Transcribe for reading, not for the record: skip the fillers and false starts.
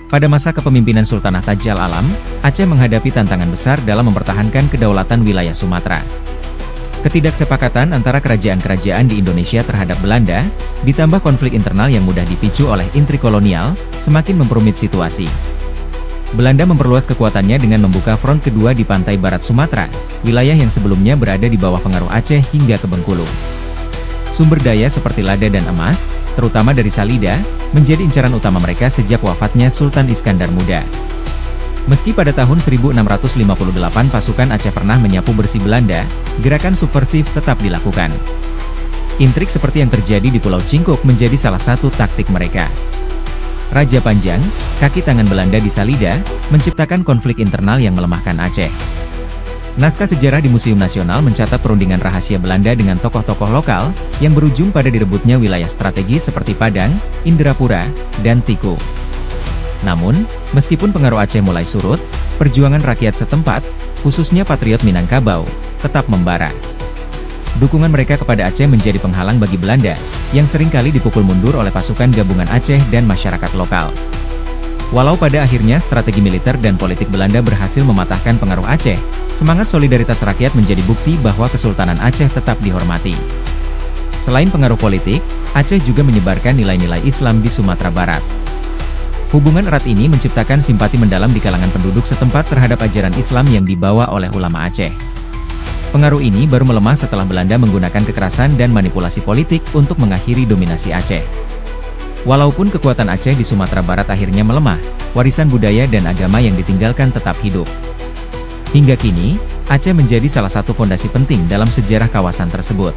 Pada masa kepemimpinan Sultanah Tajal Alam, Aceh menghadapi tantangan besar dalam mempertahankan kedaulatan wilayah Sumatera. Ketidaksepakatan antara kerajaan-kerajaan di Indonesia terhadap Belanda, ditambah konflik internal yang mudah dipicu oleh intrik kolonial, semakin memperumit situasi. Belanda memperluas kekuatannya dengan membuka front kedua di pantai barat Sumatera, wilayah yang sebelumnya berada di bawah pengaruh Aceh hingga ke Bengkulu. Sumber daya seperti lada dan emas, terutama dari Salida, menjadi incaran utama mereka sejak wafatnya Sultan Iskandar Muda. Meski pada tahun 1658 pasukan Aceh pernah menyapu bersih Belanda, gerakan subversif tetap dilakukan. Intrik seperti yang terjadi di Pulau Cingkuk menjadi salah satu taktik mereka. Raja Panjang, kaki tangan Belanda di Salida, menciptakan konflik internal yang melemahkan Aceh. Naskah sejarah di Museum Nasional mencatat perundingan rahasia Belanda dengan tokoh-tokoh lokal, yang berujung pada direbutnya wilayah strategis seperti Padang, Indrapura, dan Tiku. Namun, meskipun pengaruh Aceh mulai surut, perjuangan rakyat setempat, khususnya patriot Minangkabau, tetap membara. Dukungan mereka kepada Aceh menjadi penghalang bagi Belanda, yang seringkali dipukul mundur oleh pasukan gabungan Aceh dan masyarakat lokal. Walau pada akhirnya strategi militer dan politik Belanda berhasil mematahkan pengaruh Aceh, semangat solidaritas rakyat menjadi bukti bahwa Kesultanan Aceh tetap dihormati. Selain pengaruh politik, Aceh juga menyebarkan nilai-nilai Islam di Sumatera Barat. Hubungan erat ini menciptakan simpati mendalam di kalangan penduduk setempat terhadap ajaran Islam yang dibawa oleh ulama Aceh. Pengaruh ini baru melemah setelah Belanda menggunakan kekerasan dan manipulasi politik untuk mengakhiri dominasi Aceh. Walaupun kekuatan Aceh di Sumatera Barat akhirnya melemah, warisan budaya dan agama yang ditinggalkan tetap hidup. Hingga kini, Aceh menjadi salah satu fondasi penting dalam sejarah kawasan tersebut.